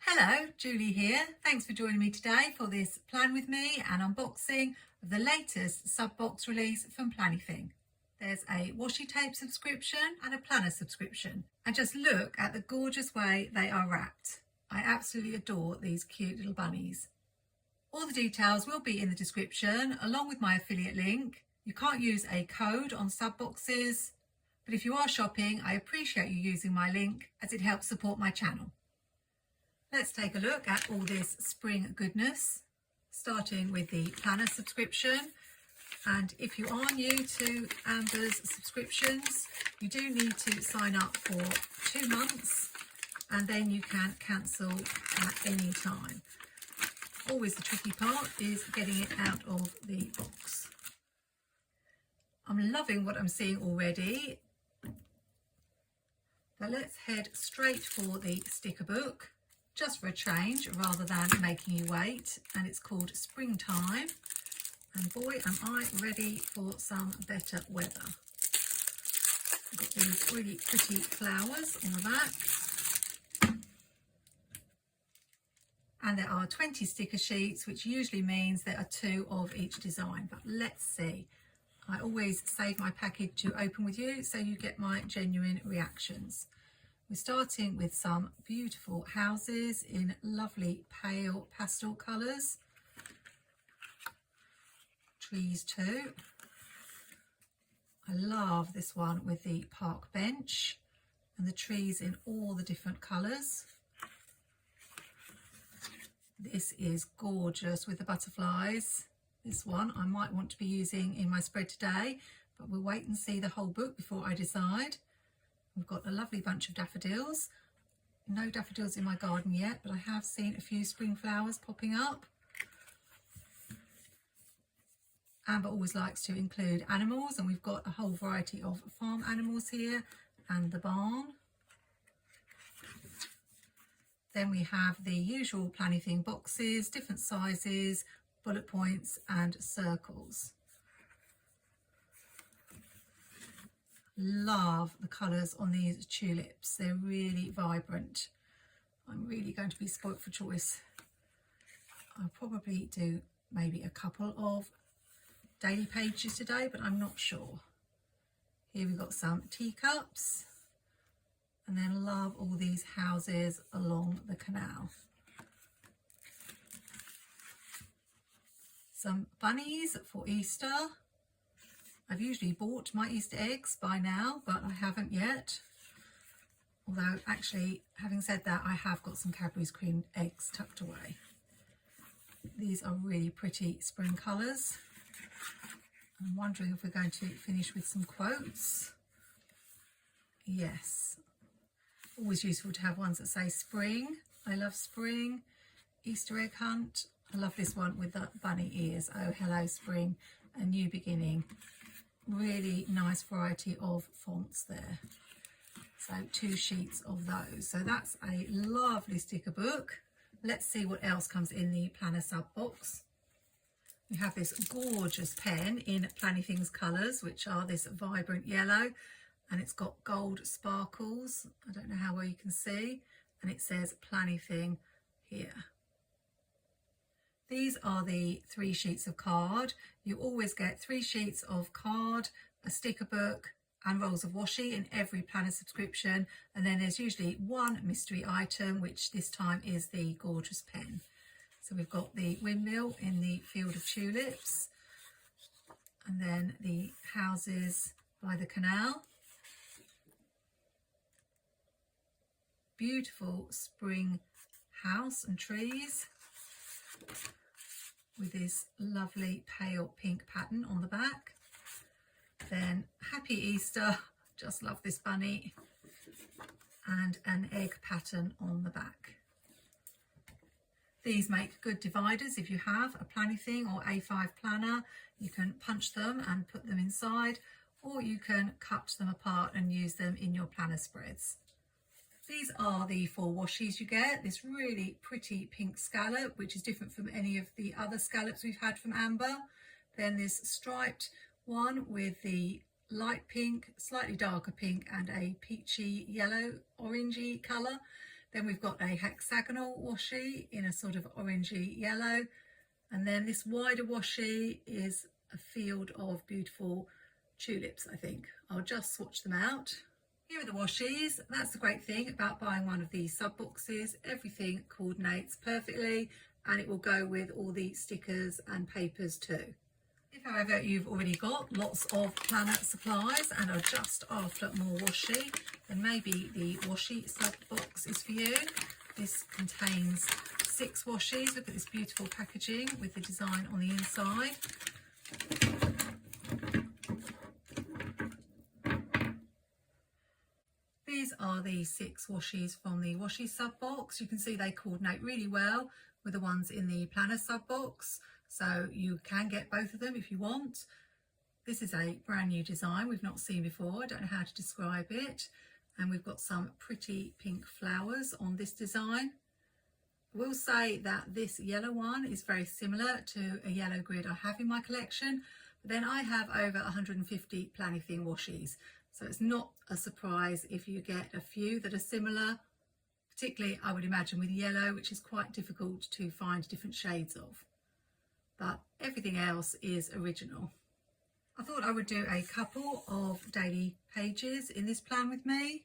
Hello, Julie here. Thanks for joining me today for this Plan With Me and unboxing of the latest sub-box release from Planything. There's a washi tape subscription and a planner subscription. And just look at the gorgeous way they are wrapped. I absolutely adore these cute little bunnies. All the details will be in the description along with my affiliate link. You can't use a code on sub-boxes, but if you are shopping, I appreciate you using my link as it helps support my channel. Let's take a look at all this spring goodness, starting with the planner subscription. And if you are new to Amber's subscriptions, you do need to sign up for 2 months and then you can cancel at any time. Always the tricky part is getting it out of the box. I'm loving what I'm seeing already. But let's head straight for the sticker book, just for a change rather than making you wait. And it's called Springtime. And boy, am I ready for some better weather. I've got these really pretty flowers on the back. And there are 20 sticker sheets, which usually means there are 2 of each design. But let's see. I always save my package to open with you so you get my genuine reactions. We're starting with some beautiful houses in lovely pale pastel colours. Trees too. I love this one with the park bench and the trees in all the different colours. This is gorgeous with the butterflies. This one I might want to be using in my spread today, but we'll wait and see the whole book before I decide. We've got a lovely bunch of daffodils. No daffodils in my garden yet, but I have seen a few spring flowers popping up. Amber always likes to include animals, and we've got a whole variety of farm animals here and the barn. Then we have the usual Planything boxes, different sizes, bullet points and circles. Love the colours on these tulips. They're really vibrant. I'm really going to be spoilt for choice. I'll probably do maybe a couple of daily pages today, but I'm not sure. Here we've got some teacups, and then love all these houses along the canal. Some bunnies for Easter. I've usually bought my Easter eggs by now, but I haven't yet. Although actually, having said that, I have got some Cadbury's cream eggs tucked away. These are really pretty spring colours. I'm wondering if we're going to finish with some quotes. Yes. Always useful to have ones that say spring. I love spring. Easter egg hunt. I love this one with the bunny ears. Oh, hello spring, a new beginning. Really nice variety of fonts there. So 2 sheets of those. So that's a lovely sticker book. Let's see what else comes in the planner sub box. We have this gorgeous pen in Planything's colours, which are this vibrant yellow, and it's got gold sparkles. I don't know how well you can see, and it says Planything here. These are the 3 sheets of card. You always get 3 sheets of card, a sticker book and rolls of washi in every planner subscription. And then there's usually 1 mystery item, which this time is the gorgeous pen. So we've got the windmill in the field of tulips, and then the houses by the canal. Beautiful spring house and trees, with this lovely pale pink pattern on the back. Then Happy Easter, just love this bunny, and an egg pattern on the back. These make good dividers. If you have a Planything or A5 planner, you can punch them and put them inside, or you can cut them apart and use them in your planner spreads. These are the 4 washies you get. This really pretty pink scallop, which is different from any of the other scallops we've had from Amber. Then this striped one with the light pink, slightly darker pink, and a peachy yellow orangey colour. Then we've got a hexagonal washi in a sort of orangey yellow. And then this wider washi is a field of beautiful tulips, I think. I'll just swatch them out. Here are the washies. That's the great thing about buying one of these sub boxes. Everything coordinates perfectly and it will go with all the stickers and papers too. If, however, you've already got lots of planner supplies and are just after more washi, then maybe the washi sub box is for you. This contains 6 washies. Look at this beautiful packaging with the design on the inside. These are the 6 washies from the washi sub box. You can see they coordinate really well with the ones in the planner sub box, so you can get both of them if you want. This is a brand new design we've not seen before. I don't know how to describe it. And we've got some pretty pink flowers on this design. I will say that this yellow one is very similar to a yellow grid I have in my collection, but then I have over 150 Planything washies, so it's not a surprise if you get a few that are similar, particularly I would imagine with yellow, which is quite difficult to find different shades of, but everything else is original. I thought I would do a couple of daily pages in this plan with me.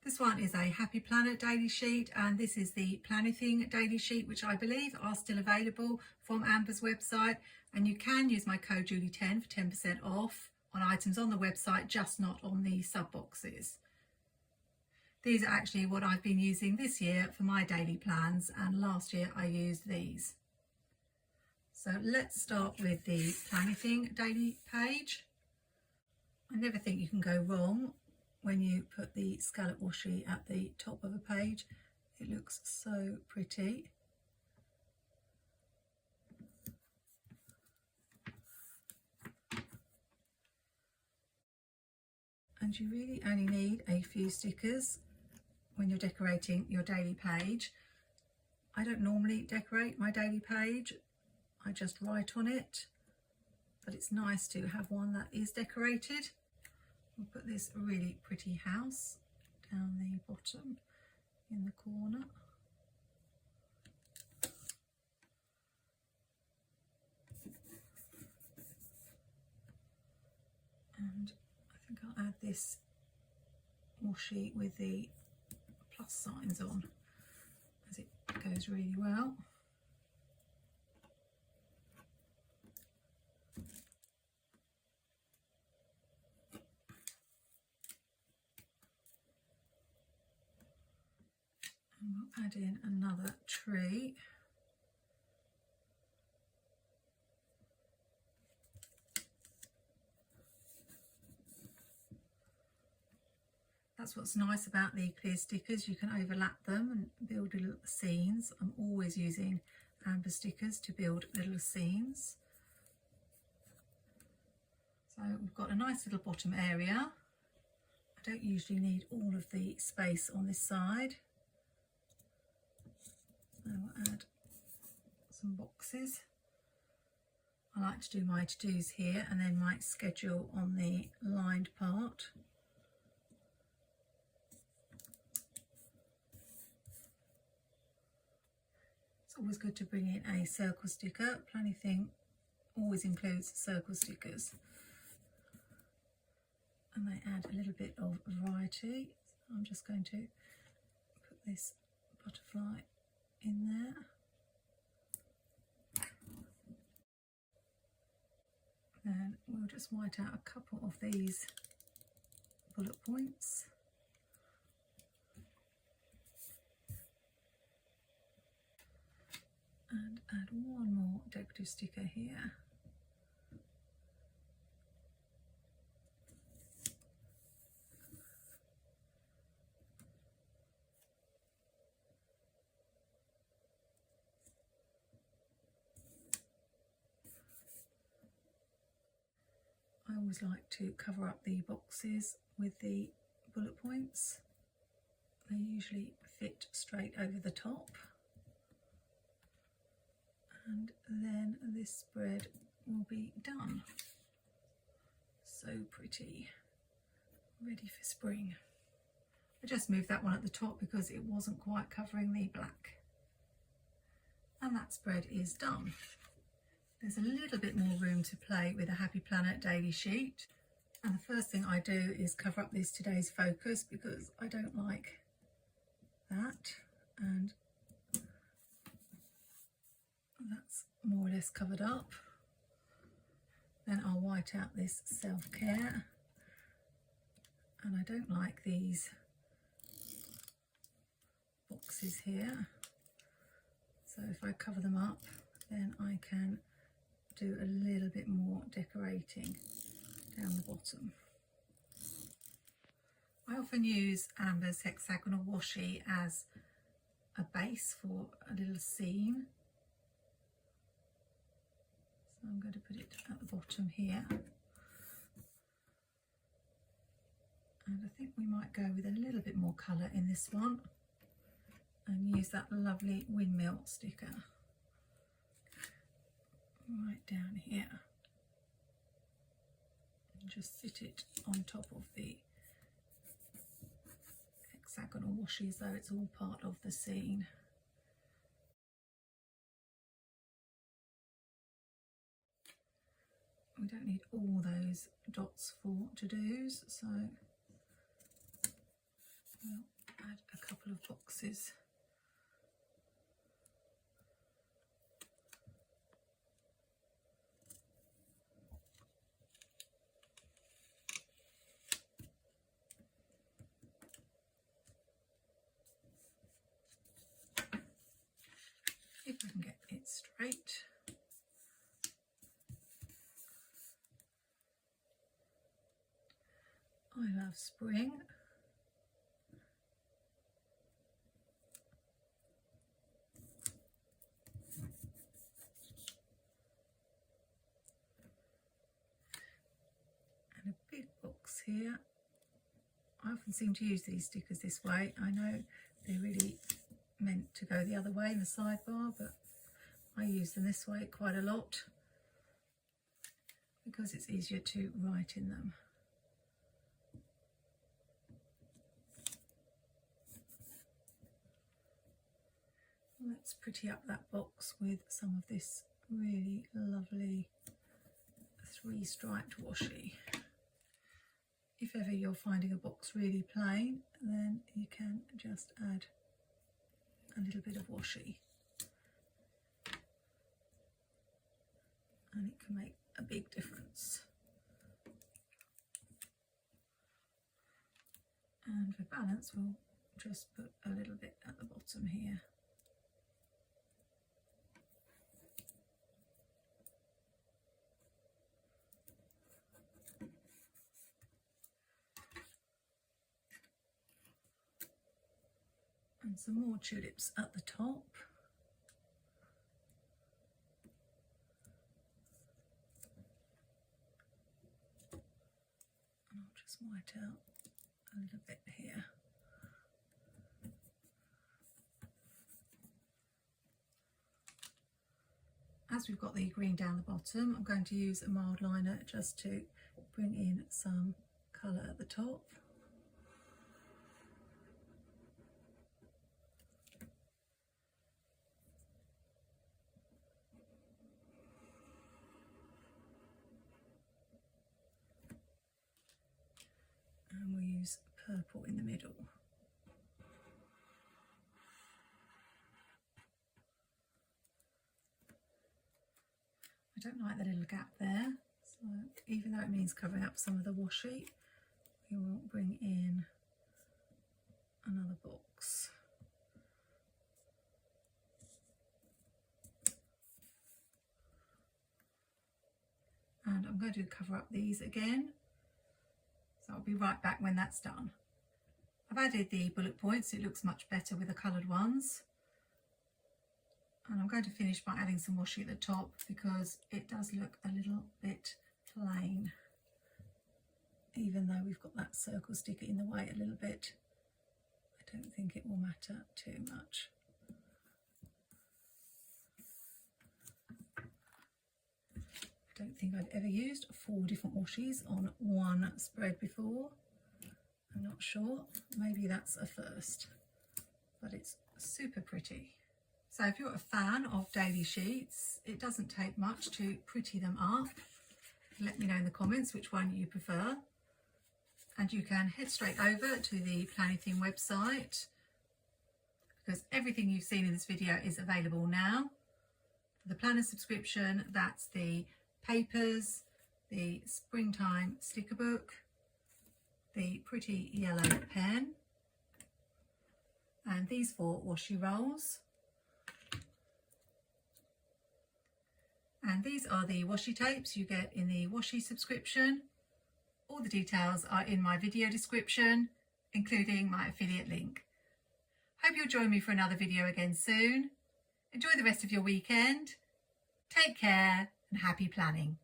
This one is a Happy Planner daily sheet, and this is the Planything daily sheet, which I believe are still available from Amber's website, and you can use my code Julie10 for 10% off on items on the website, just not on the sub boxes. These are actually what I've been using this year for my daily plans, and last year I used these. So let's start with the Planything daily page. I never think you can go wrong when you put the scallop washi at the top of a page. It looks so pretty. And you really only need a few stickers when you're decorating your daily page. I don't normally decorate my daily page, I just write on it, but it's nice to have one that is decorated. We'll put this really pretty house down the bottom in the corner. And I think I'll add this washi with the plus signs on, as it goes really well. And we'll add in another tree. That's what's nice about the clear stickers, you can overlap them and build little scenes. I'm always using amber stickers to build little scenes. So we've got a nice little bottom area. I don't usually need all of the space on this side. I'll add some boxes. I like to do my to-dos here and then my schedule on the lined part. It's always good to bring in a circle sticker. Planything always includes circle stickers. And they add a little bit of variety. So I'm just going to put this butterfly in there. Then we'll just white out a couple of these bullet points. And add one more decorative sticker here. I always like to cover up the boxes with the bullet points. They usually fit straight over the top. And then this spread will be done. So pretty, ready for spring. I just moved that one at the top because it wasn't quite covering the black. And that spread is done. There's a little bit more room to play with a Happy Planner daily sheet. And the first thing I do is cover up this today's focus because I don't like that. And that's more or less covered up. Then I'll white out this self-care. And I don't like these boxes here. So if I cover them up, then I can do a little bit more decorating down the bottom. I often use Amber's hexagonal washi as a base for a little scene. So I'm going to put it at the bottom here. And I think we might go with a little bit more colour in this one and use that lovely windmill sticker right down here. And just sit it on top of the hexagonal washi as though it's all part of the scene. We don't need all those dots for to-dos, so we'll add a couple of boxes. If I can get it straight. I love spring. And a big box here. I often seem to use these stickers this way. I know they're really meant to go the other way in the sidebar, but I use them this way quite a lot because it's easier to write in them. Let's pretty up that box with some of this really lovely 3-striped washi. If ever you're finding a box really plain, then you can just add a little bit of washi and it can make a big difference. And for balance, we'll just put a little bit at the bottom here. And some more tulips at the top. And I'll just white out a little bit here. As we've got the green down the bottom, I'm going to use a mild liner just to bring in some colour at the top. And we'll use purple in the middle. I don't like the little gap there, so even though it means covering up some of the washi, we will bring in another box. And I'm going to cover up these again. So I'll be right back when that's done. I've added the bullet points, it looks much better with the coloured ones. And I'm going to finish by adding some washi at the top because it does look a little bit plain. Even though we've got that circle sticker in the way a little bit, I don't think it will matter too much. I don't think I've ever used 4 different washis on one spread before. I'm I'm not sure, maybe that's a first, but it's super pretty. So if you're a fan of daily sheets, it doesn't take much to pretty them up. Let me know in the comments which one you prefer. And you can head straight over to the Planything website, because everything you've seen in this video is available now. For the planner subscription, that's the papers, the springtime sticker book, the pretty yellow pen, and these 4 washi rolls. And these are the washi tapes you get in the washi subscription. All the details are in my video description, including my affiliate link. Hope you'll join me for another video again soon. Enjoy the rest of your weekend. Take care and happy planning.